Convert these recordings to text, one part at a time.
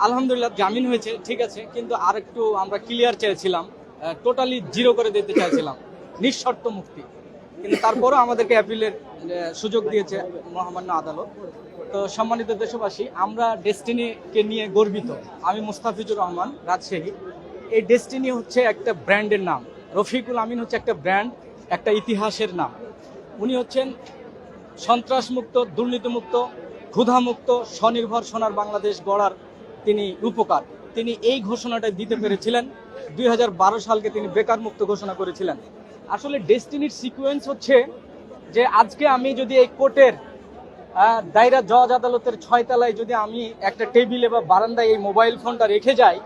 আলহামদুলিল্লাহ জামিন হয়েছে, ঠিক আছে, কিন্তু আর একটু আমরা ক্লিয়ার চেয়েছিলাম, টোটালি জিরো করে দিতে চাইছিলাম, নিঃশর্ত মুক্তি। কিন্তু তারপরও আমাদেরকে অ্যাপিলের সুযোগ দিয়েছে মহামান্য আদালত। তো সম্মানিত দেশবাসী, আমরা ডেস্টিনিকে নিয়ে গর্বিত। আমি মুস্তাফিজুর রহমান, রাজশাহী। এই ডেস্টিনি হচ্ছে একটা ব্র্যান্ডের নাম, রফিকুল আমিন হচ্ছে একটা ব্র্যান্ড, একটা ইতিহাসের নাম। উনি হচ্ছেন সন্ত্রাসমুক্ত, দুর্নীতিমুক্ত, ক্ষুধামুক্ত, স্বনির্ভর সোনার বাংলাদেশ গড়ার তিনি রূপকার। তিনি এই ঘোষণাটা দিতে পেরেছিলেন। 2012 সালকে তিনি বেকার মুক্ত ঘোষণা করেছিলেন। আসলে ডেস্টিনির সিকোয়েন্স হচ্ছে যে আজকে আমি যদি এই কোর্টের দায়রা জজ আদালতের 6 তলায় যদি আমি একটা টেবিলে বা বারান্দায় এই মোবাইল ফোনটা রেখে যাই,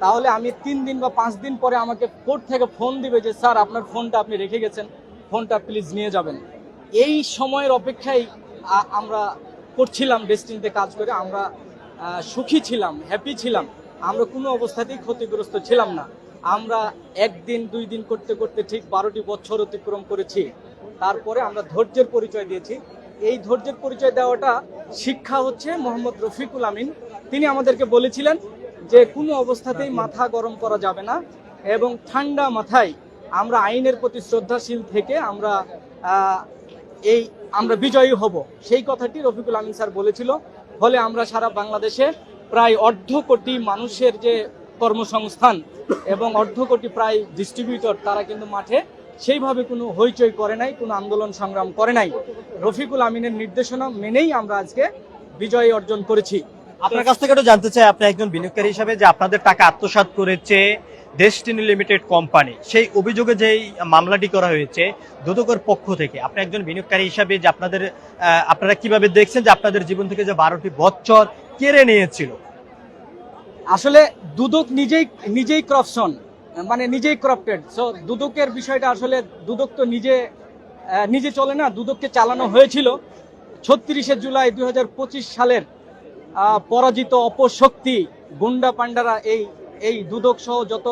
তাহলে আমি 3 দিন বা 5 দিন পরে আমাকে কোর্ট থেকে ফোন দিবে যে স্যার আপনার ফোনটা আপনি রেখে গেছেন, ফোনটা প্লিজ নিয়ে যাবেন। এই সময়ের অপেক্ষায় আমরা করছিলাম ডেস্টিনিতে কাজ করে। আমরা সুখী ছিলাম, হ্যাপি ছিলাম। আমরা কোনো অবস্থাতেই ক্ষতিগ্রস্ত ছিলাম না। আমরা 1 দিন 2 দিন করতে করতে ঠিক 12টি বছর অতিক্রম করেছি। তারপরে আমরা ধৈর্যের পরিচয় দিয়েছি। এই ধৈর্যের পরিচয় দেওয়াটা শিক্ষা হচ্ছে মোহাম্মদ রফিকুল আমিন। তিনি আমাদেরকে বলেছিলেন যে কোনো অবস্থাতেই মাথা গরম করা যাবে না এবং ঠান্ডা মাথায় আমরা আইনের প্রতি শ্রদ্ধাশীল থেকে আমরা বিজয়ী হব। সেই কথাটি রফিকুল আমিন স্যার বলেছিল। ফলে আমরা সারা বাংলাদেশে প্রায় 1.5 কোটি মানুষের যে কর্মসংস্থান এবং 1.5 কোটি প্রায় ডিস্ট্রিবিউটর, তারা কিন্তু মাঠে সেইভাবে কোনো হইচই করে নাই, কোনো আন্দোলন সংগ্রাম করে নাই। রফিকুল আমিনের নির্দেশনা মেনেই আমরা আজকে বিজয় অর্জন করেছি। আপনার কাছ থেকে একটু জানতে চাই, আপনি একজন বিনিয়োগকারী হিসাবে যে আপনাদের টাকা আত্মসাৎ করেছে ডেস্টিনি লিমিটেড কোম্পানি, সেই অভিযোগে যেই মামলাটি করা হয়েছে দুদকের পক্ষ থেকে, আপনি একজন বিনিয়োগকারী হিসাবে যে আপনারা কিভাবে দেখছেন যে আপনাদের জীবন থেকে যে 12টি বছর কেড়ে নিয়েছিল? আসলে দুদক নিজেই করপশন, মানে নিজেই করাপ্টেড। সো দুদকের বিষয়টা আসলে দুদক তো নিজে চলে না, দুদককে চালানো হয়েছিল। 36শে জুলাই 2025 সালের পরাজিত অপশক্তি গুন্ডা পান্ডারা এই দুদক সহ যত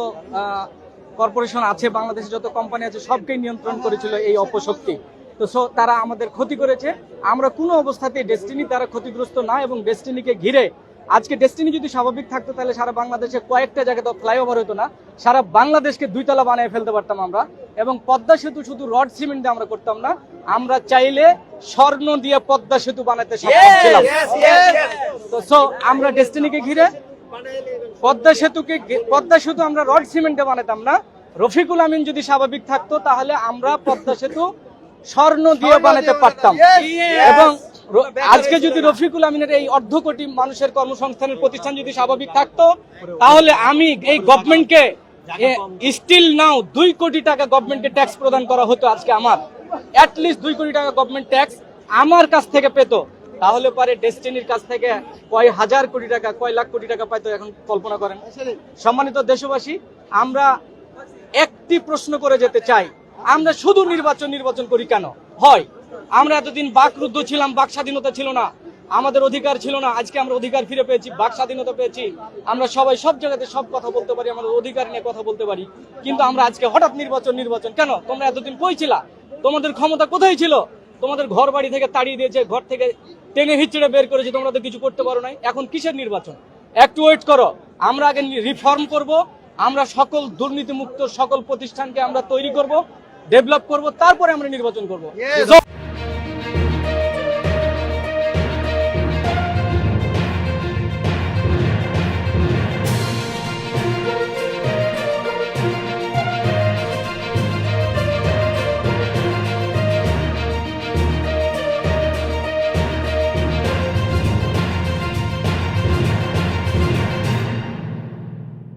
কর্পোরেশন আছে, বাংলাদেশে যত কোম্পানি আছে, সবকেই নিয়ন্ত্রণ করেছিল এই অপশক্তি। তো তারা আমাদের ক্ষতি করেছে। আমরা কোনো অবস্থাতেই ডেস্টিনি তারা ক্ষতিগ্রস্ত না। এবং ডেস্টিনিকে ঘিরে আজকে ডেস্টিনি যদি স্বাভাবিক থাকতো তাহলে সারা বাংলাদেশে কয়েকটা জায়গায় তো ফ্লাইওভার হতো না, সারা বাংলাদেশকে 2 তলা বানিয়ে ফেলতে পারতাম আমরা। এবং পদ্মা সেতু শুধু রড সিমেন্ট দিয়ে আমরা করতাম না, আমরা চাইলে স্বর্ণ দিয়ে পদ্মা সেতু বানাতে সক্ষম ছিলাম। তো আমরা ডেস্টিনিকে ঘিরে পদ্মা সেতু আমরা রড সিমেন্টে বানাতাম না। রফিকুল আমিন যদি স্বাভাবিক থাকতো তাহলে আমরা পদ্মা সেতু স্বর্ণ দিয়ে বানাতে পারতাম। এবং আজকে যদি রফিকুল আমিনের এই 1.5 কোটি মানুষের কর্মসংস্থানের প্রতিষ্ঠান যদি স্বাভাবিক থাকতো, তাহলে আমি এই গভর্নমেন্টকে স্টিল নাও 2 কোটি টাকা গভর্নমেন্টকে ট্যাক্স প্রদান করা হতো। আজকে আমার অ্যাটলিস্ট 2 কোটি টাকা গভর্নমেন্ট ট্যাক্স আমার কাছ থেকে পেত। তাহলে পরে ডেস্টিনির কাছ থেকে কয় হাজার কোটি টাকা, কয় লাখ কোটি টাকা পাইতো, এখন কল্পনা করেন। সম্মানিত দেশবাসী, আমরা একটি প্রশ্ন করে যেতে চাই, আমরা শুধু নির্বাচন করি কেন হয়? আমরা এতদিন বাকরুদ্ধ ছিলাম, বাক স্বাধীনতা ছিল না, আমাদের অধিকার ছিল না। আজকে আমরা অধিকার ফিরে পেয়েছি, বাক স্বাধীনতা পেয়েছি, আমরা সবাই সব জায়গাতে সব কথা বলতে পারি, আমাদের অধিকার নিয়ে কথা বলতে পারি। কিন্তু আমরা আজকে হঠাৎ নির্বাচন কেন? তোমরা এতদিন কই ছিলা? তোমাদের ক্ষমতা কোথায় ছিল? তোমাদের ঘর বাড়ি থেকে তাড়িয়ে দিয়েছে, ঘর থেকে টেনে হিচড়ে বের করেছে, তোমরা তো কিছু করতে পারো নাই। এখন কিসের নির্বাচন? একটু ওয়েট করো। আমরা আগে রিফর্ম করব, আমরা সকল দুর্নীতিমুক্ত সকল প্রতিষ্ঠানকে আমরা তৈরি করব, ডেভেলপ করব, তারপরে আমরা নির্বাচন করব।